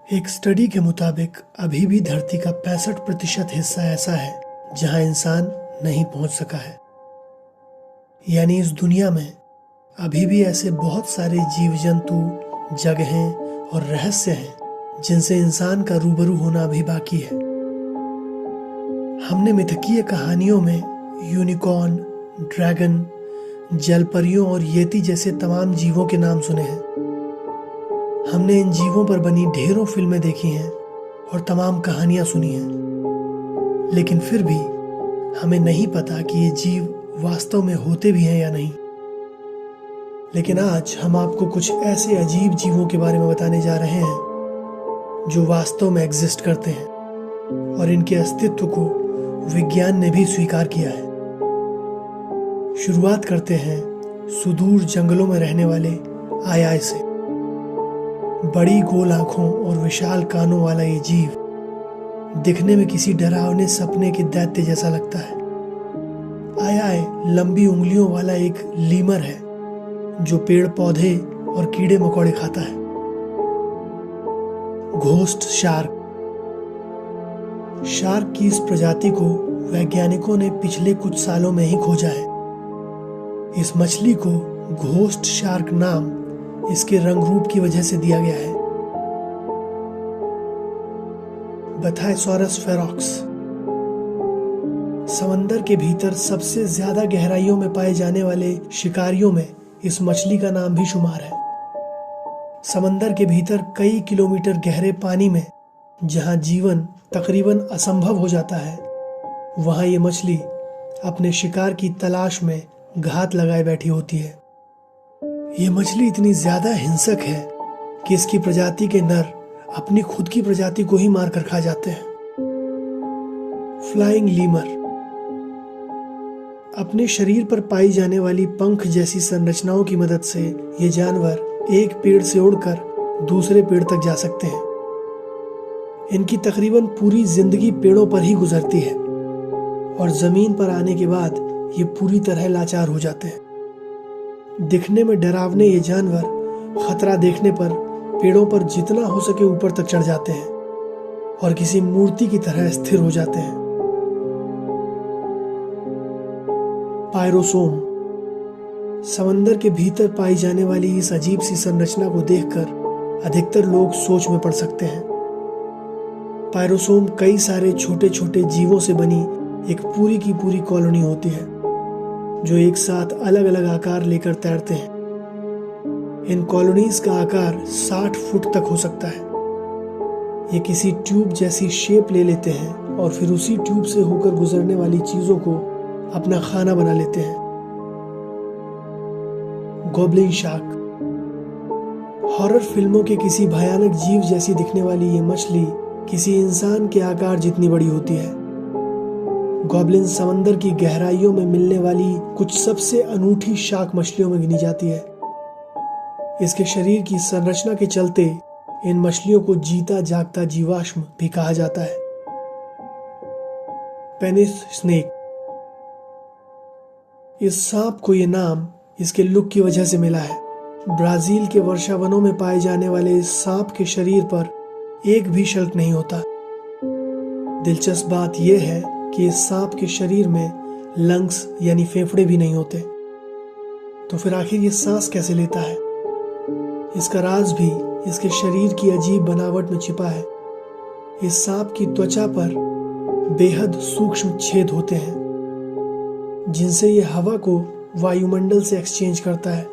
एक स्टडी के मुताबिक अभी भी धरती का 65% हिस्सा ऐसा है जहां इंसान नहीं पहुंच सका है। यानी इस दुनिया में अभी भी ऐसे बहुत सारे जीव जंतु, जगहें और रहस्य हैं जिनसे इंसान का रूबरू होना अभी बाकी है। हमने मिथकीय कहानियों में यूनिकॉर्न, ड्रैगन, जलपरियों और येती जैसे तमाम जीवों के नाम सुने हैं। हमने इन जीवों पर बनी ढेरों फिल्में देखी हैं और तमाम कहानियां सुनी हैं, लेकिन फिर भी हमें नहीं पता कि ये जीव वास्तव में होते भी हैं या नहीं। लेकिन आज हम आपको कुछ ऐसे अजीब जीवों के बारे में बताने जा रहे हैं जो वास्तव में एग्जिस्ट करते हैं और इनके अस्तित्व को विज्ञान ने भी स्वीकार किया है। शुरुआत करते हैं सुदूर जंगलों में रहने वाले आयाय से। बड़ी गोल आंखों और विशाल कानों वाला ये जीव दिखने में किसी डरावने सपने के दैत्य जैसा लगता है। आयाय लंबी उंगलियों वाला एक लीमर है जो पेड़ पौधे और कीड़े मकोड़े खाता है। घोस्ट शार्क की इस प्रजाति को वैज्ञानिकों ने पिछले कुछ सालों में ही खोजा है। इस मछली को घोस्ट शार्क नाम इसके रंग रूप की वजह से दिया गया है। बथाईसॉरस फेरोक्स समंदर के भीतर सबसे ज्यादा गहराइयों में पाए जाने वाले शिकारियों में इस मछली का नाम भी शुमार है। समंदर के भीतर कई किलोमीटर गहरे पानी में जहां जीवन तकरीबन असंभव हो जाता है, वहां ये मछली अपने शिकार की तलाश में घात लगाए बैठी होती है। ये मछली इतनी ज्यादा हिंसक है कि इसकी प्रजाति के नर अपनी खुद की प्रजाति को ही मार कर खा जाते हैं। फ्लाइंग लीमर अपने शरीर पर पाई जाने वाली पंख जैसी संरचनाओं की मदद से ये जानवर एक पेड़ से उड़कर दूसरे पेड़ तक जा सकते हैं। इनकी तकरीबन पूरी जिंदगी पेड़ों पर ही गुजरती है और जमीन पर आने के बाद ये पूरी तरह लाचार हो जाते हैं। दिखने में डरावने ये जानवर खतरा देखने पर पेड़ों पर जितना हो सके ऊपर तक चढ़ जाते हैं और किसी मूर्ति की तरह स्थिर हो जाते हैं। पायरोसोम समंदर के भीतर पाई जाने वाली इस अजीब सी संरचना को देखकर अधिकतर लोग सोच में पड़ सकते हैं। पायरोसोम कई सारे छोटे छोटे जीवों से बनी एक पूरी की पूरी कॉलोनी होती है जो एक साथ अलग अलग आकार लेकर तैरते हैं। इन कॉलोनीज का आकार 60 फुट तक हो सकता है। ये किसी ट्यूब जैसी शेप ले लेते हैं और फिर उसी ट्यूब से होकर गुजरने वाली चीजों को अपना खाना बना लेते हैं। गॉब्लिन शार्क हॉरर फिल्मों के किसी भयानक जीव जैसी दिखने वाली ये मछली किसी इंसान के आकार जितनी बड़ी होती है। गॉब्लिन समंदर की गहराइयों में मिलने वाली कुछ सबसे अनूठी शार्क मछलियों में गिनी जाती है। इसके शरीर की संरचना के चलते इन मछलियों को जीता जागता जीवाश्म भी कहा जाता है। पेनिस स्नेक इस सांप को यह नाम इसके लुक की वजह से मिला है। ब्राजील के वर्षावनों में पाए जाने वाले इस सांप के शरीर पर एक भी शल्क नहीं होता। दिलचस्प बात यह है कि इस सांप के शरीर में लंग्स यानी फेफड़े भी नहीं होते। तो फिर आखिर ये सांस कैसे लेता है? इसका राज भी इसके शरीर की अजीब बनावट में छिपा है। इस सांप की त्वचा पर बेहद सूक्ष्म छेद होते हैं जिनसे ये हवा को वायुमंडल से एक्सचेंज करता है।